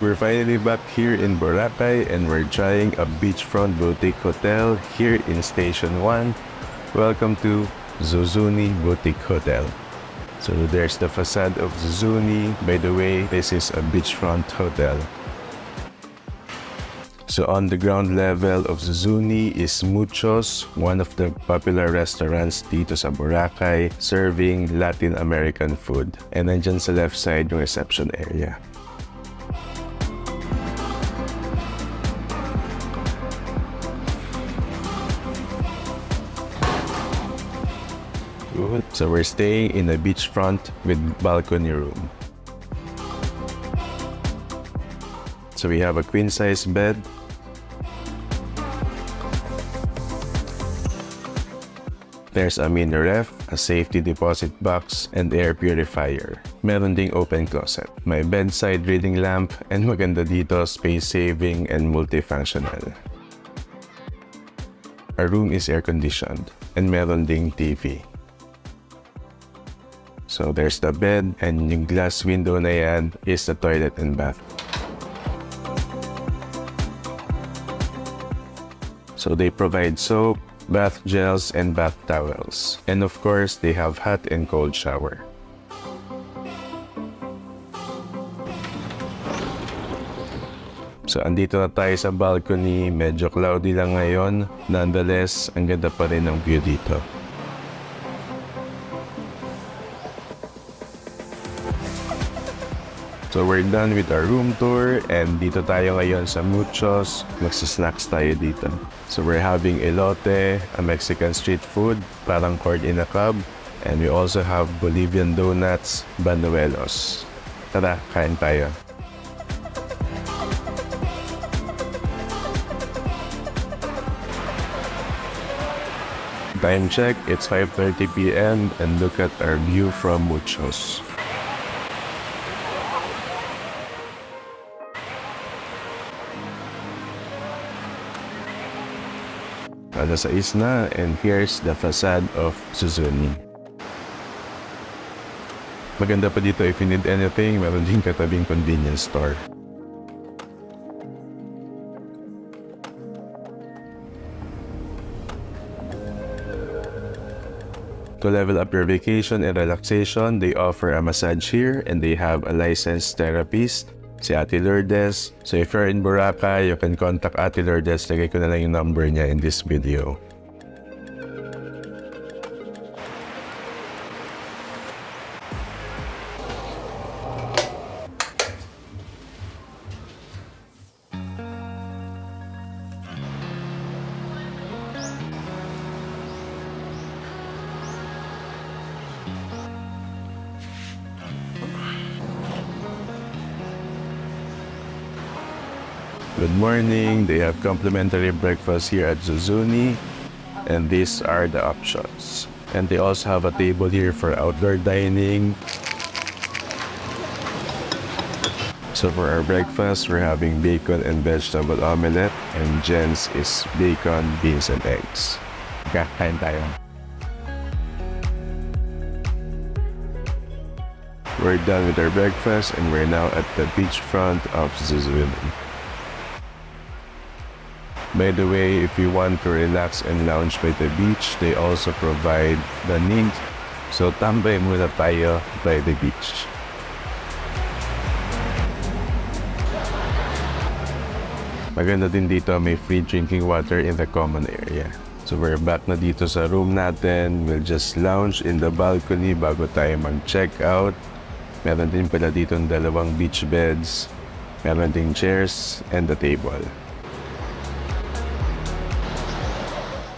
We're finally back here in Boracay and we're trying a beachfront boutique hotel here in Station 1. Welcome to Zuzuni Boutique Hotel. So there's the facade of Zuzuni. By the way, this is a beachfront hotel. So on the ground level of Zuzuni is Muchos, one of the popular restaurants dito sa Boracay, serving Latin American food. And nandyan sa left side yung reception area. So we're staying in a beachfront with balcony room. So we have a queen-size bed. There's a mini ref, a safety deposit box, and air purifier. Meron ding open closet. May bedside reading lamp, and maganda dito, space-saving and multifunctional. Our room is air-conditioned, and meron ding TV. So there's the bed, and yung glass window na yan is the toilet and bath. So they provide soap, bath gels, and bath towels. And of course, they have hot and cold shower. So andito na tayo sa balcony, medyo cloudy lang ngayon. Nonetheless, ang ganda pa rin ng view dito. So we're done with our room tour and dito tayo ngayon sa Muchos. Magsasnacks tayo dito. So we're having elote, a Mexican street food, parang corn in a cob. And we also have Bolivian donuts, banuelos. Tara, kain tayo. Time check, it's 5:30 p.m. and look at our view from Muchos. Alas 6 na, and here's the facade of Zuzuni. Maganda pa dito if you need anything, meron din katabing convenience store. To level up your vacation and relaxation, they offer a massage here and they have a licensed therapist, si Ate Lourdes. So if you're in Boracay, you can contact Ate Lourdes. Lagay ko na lang yung number niya in this video. Good morning, they have complimentary breakfast here at Zuzuni, and these are the options. And they also have a table here for outdoor dining. So for our breakfast, we're having bacon and vegetable omelette, and Jen's is bacon, beans, and eggs. Kakain tayo. We're done with our breakfast, and we're now at the beachfront of Zuzuni. By the way, if you want to relax and lounge by the beach, they also provide the need. So tambay muna tayo by the beach. Maganda din dito, may free drinking water in the common area. So we're back na dito sa room natin. We'll just lounge in the balcony bago tayo mag-check out. Meron din pala dito dalawang beach beds. Meron ding chairs and the table.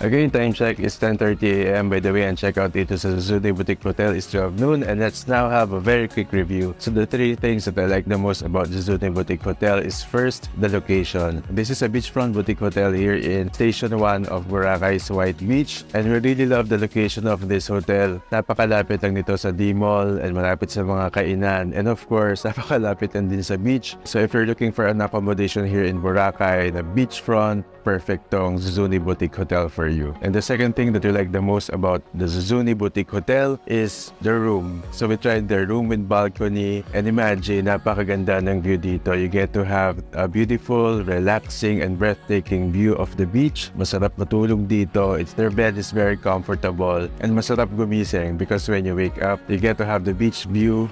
Again, time check is 10:30 a.m. By the way, and check out dito sa Zuzuni Boutique Hotel is 12 noon. And let's now have a very quick review. So the three things that I like the most about Zuzuni Boutique Hotel is first, the location. This is a beachfront boutique hotel here in Station 1 of Boracay's White Beach. And we really love the location of this hotel. Napakalapit lang nito sa D-Mall and malapit sa mga kainan. And of course, napakalapit din sa beach. So if you're looking for an accommodation here in Boracay, the beachfront, perfect tong Zuzuni Boutique Hotel for you. And the second thing that we like the most about the Zuzuni Boutique Hotel is the room. So we tried the room with balcony, and imagine, napakaganda ng view dito. You get to have a beautiful, relaxing, and breathtaking view of the beach. Masarap matulog dito. Their bed is very comfortable, and masarap gumising because when you wake up, you get to have the beach view.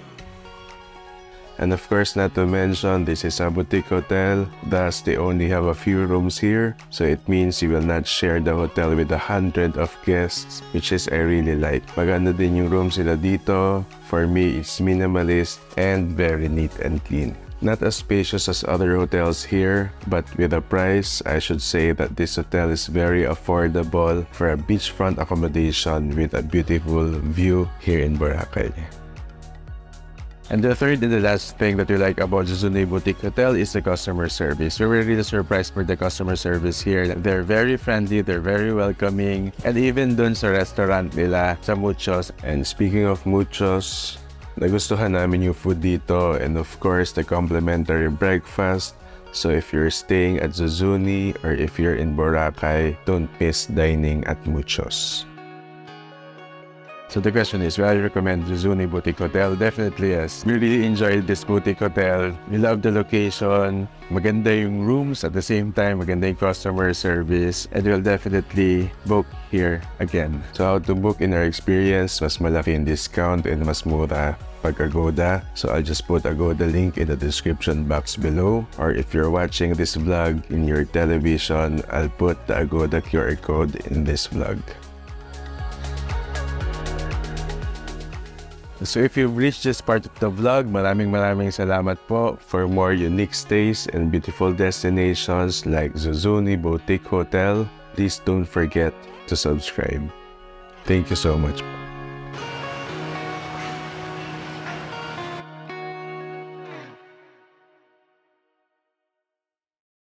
And of course, not to mention, this is a boutique hotel, thus they only have a few rooms here. So it means you will not share the hotel with 100 of guests, which is I really like. Maganda din yung rooms nila dito. For me, it's minimalist and very neat and clean. Not as spacious as other hotels here, but with a price, I should say that this hotel is very affordable for a beachfront accommodation with a beautiful view here in Boracay. And the third and the last thing that we like about Zuzuni Boutique Hotel is the customer service. We were really surprised for the customer service here. They're very friendly, they're very welcoming, and even dun sa restaurant nila, sa Muchos. And speaking of Muchos, nagustuhan namin yung food dito, and of course, the complimentary breakfast. So if you're staying at Zuzuni or if you're in Boracay, don't miss dining at Muchos. So the question is, will I recommend Zuzuni Boutique Hotel? Definitely yes. We really enjoyed this boutique hotel. We love the location. Maganda yung rooms, at the same time, maganda yung customer service. And we'll definitely book here again. So how to book in our experience, mas malaki yung discount and mas mura pag Agoda. So I'll just put Agoda link in the description box below. Or if you're watching this vlog in your television, I'll put the Agoda QR code in this vlog. So if you've reached this part of the vlog, maraming salamat po. For more unique stays and beautiful destinations like Zuzuni Boutique Hotel, please don't forget to subscribe. Thank you so much.